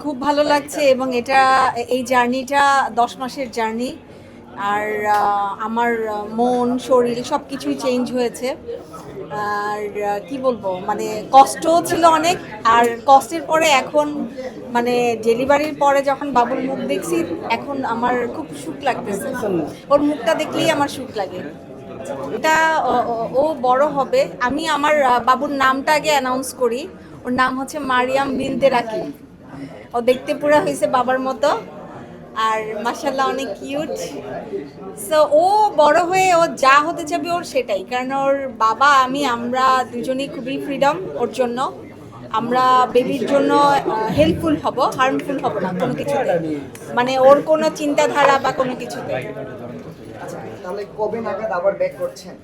খুব ভালো লাগছে এবং এই জার্নিটা 10 মাসের জার্নি। আর আমার মন শরীর সব কিছুই চেঞ্জ হয়েছে। আর কি বলবো, মানে কষ্টও ছিল অনেক। আর কষ্টের পরে এখন মানে ডেলিভারির পরে যখন বাবুর মুখ দেখছি, এখন আমার খুব সুখ লাগতেছে। ওর মুখটা দেখলেই আমার সুখ লাগে। এটা ও বড় হবে। আমি আমার বাবুর নামটা আগে অ্যানাউন্স করি। ওর নাম হচ্ছে মারিয়াম বিনতে রাকিব। ও দেখতে পুরা হয়েছে বাবার মতো, আর মাশাল্লাহ অনেক কিউট। সো ও বড় হয়ে ও যা হতে চাবে ওর সেটাই, কারণ ওর বাবা আমরা দুজনেই খুবই ফ্রিডম ওর জন্য। আমরা বেবির জন্য হেল্পফুল হব, হার্মফুল হব না কোনো কিছুতে, মানে ওর কোনো চিন্তাধারা বা কোনো কিছুতে। তাহলে কবে নাগাদ আবার ব্যাক করছেন?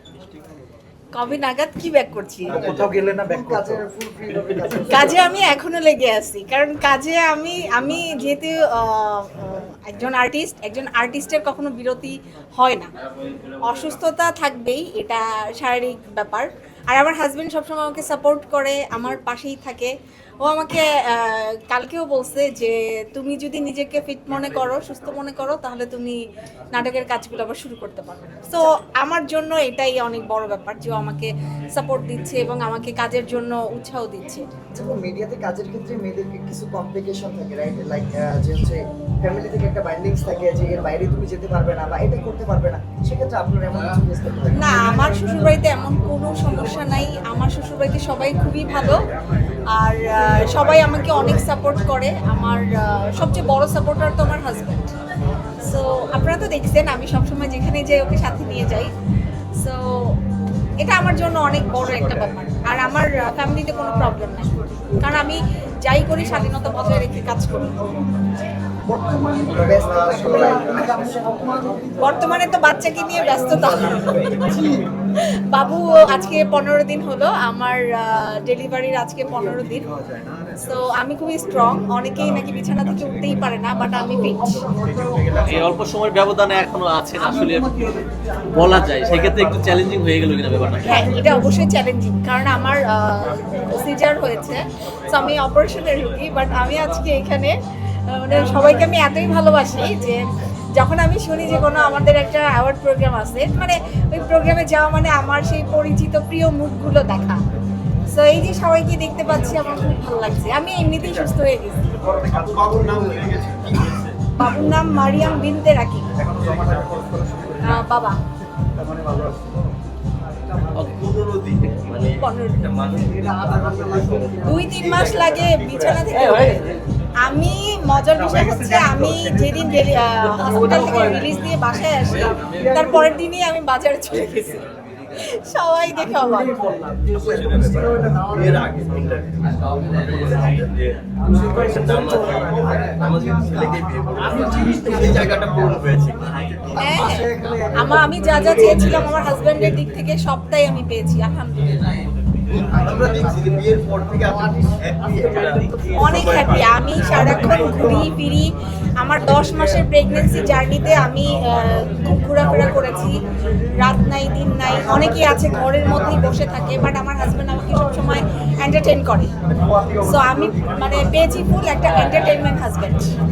কবে নাগাদ কি ব্যাক করছি? কোথাও গেলে না ব্যাক কাজের ফুল ফ্রি হবে কাজে? কাজে আমি এখনো লেগে আছি, কারণ কাজে আমি যেহেতু একজন আর্টিস্টের কখনো বিরতি হয় না। অসুস্থতা থাকবেই, এটা শারীরিক ব্যাপার। আর আমার হাজবেন্ড সবসময় আমাকে সাপোর্ট করে, আমার পাশেই থাকে। ও আমাকে কালকেও বলছে যে তুমি যদি নিজেকে ফিট মনে করো, সুস্থ মনে করো, তাহলে তুমি নাটকের কাজগুলো আবার শুরু করতে পারো। সো আমার জন্য এটাই অনেক বড় ব্যাপার যে ও আমাকে সাপোর্ট দিচ্ছে এবং আমাকে কাজের জন্য উৎসাহ দিচ্ছে। মিডিয়াতে কাজের ক্ষেত্রে মেয়েদেরকে কিছু কমপ্লিকেশন থাকে, রাইট? লাইক যে হচ্ছে ফ্যামিলি থেকে একটা বাইন্ডিংস থাকে যে এর বাইরে তুমি যেতে পারবে না বা এটা করতে পারবে না, সেক্ষেত্রে আপনার এমন কিছু ফেস করতে হয়? না, আমার শ্বশুরবাড়িতে এমন কোনো সমস্যা নাই। আমার শ্বশুরবাড়িতে সবাই খুবই ভালো, আর সবাই আমাকে অনেক সাপোর্ট করে। আমার সবচেয়ে বড় সাপোর্টার তো আমার হাজব্যান্ড। সো আপনারা তো দেখছেন আমি সবসময় যেখানে যাই ওকে সাথে নিয়ে যাই। সো এটা আমার জন্য অনেক বড় একটা ব্যাপার। আর আমার ফ্যামিলিতে কোনো প্রবলেম নাই, কারণ আমি যাই করি স্বাধীনতা বজায় রেখে কাজ করি। বর্তমানে তো বাচ্চাকে নিয়ে ব্যস্ততা। বাবু আজকে 15 দিন হলো, আমার ডেলিভারির আজকে 15 দিন। সো আমি খুবই স্ট্রং। অনেকেই নাকি বিছানা থেকে উঠতেই পারে না, বাট আমি ফিট। এই অল্প সময়ের ব্যবধানে এখনো আছেন, আসলে বলা যায় সেক্ষেত্রে একটু চ্যালেঞ্জিং হয়ে গেল কিনা ব্যাপারটা? হ্যাঁ, এটা অবশ্যই চ্যালেঞ্জিং, কারণ আমার সিজার হয়েছে। সো আমি অপারেশনের রুগী, বাট আমি আজকে এখানে মানে সবাইকে আমি এতই ভালোবাসি যে যখন আমি শুনি যে কোনো আমাদের একটা অ্যাওয়ার্ড প্রোগ্রাম আছে, মানে ওই প্রোগ্রামে যাওয়া মানে আমার সেই পরিচিত প্রিয় মুখগুলো দেখা। সো এই যে সবাইকে দেখতে পাচ্ছি আমার খুব ভালো লাগছে। আমি এমনিতেই সুস্থ হয়ে গেছি। বাবুর নাম মারিয়াম বিনতে রাকিব। বাবা 15 দিন। 2-3 মাস লাগে বিছানা থেকে উঠতে। আমি মজার বিষয় হচ্ছে আমি যেদিন হসপিটাল থেকে রিলিজ দিয়ে বাসায় আসি, তার পরের দিনই আমি বাজারে চলে গেছি। সবাই দেখে অবাক। হ্যাঁ, আমি যা যা চেয়েছিলাম আমার হাজবেন্ডের দিক থেকে সবটাই আমি পেয়েছি, আলহামদুলিল্লাহ। অনেক হ্যাপি। আমি সারাক্ষণ ঘুরি ফিরি। আমার 10 মাসের প্রেগনেন্সি জার্নিতে আমি খুব ঘোরাফেরা করেছি, রাত নাই দিন নাই। অনেকেই আছে ঘরের মধ্যেই বসে থাকে, বাট আমার হাজব্যান্ড আমাকে সবসময় এন্টারটেইন করে। সো আমি মানে পেয়েছি ফুল একটা এন্টারটেইনমেন্ট হাজব্যান্ড।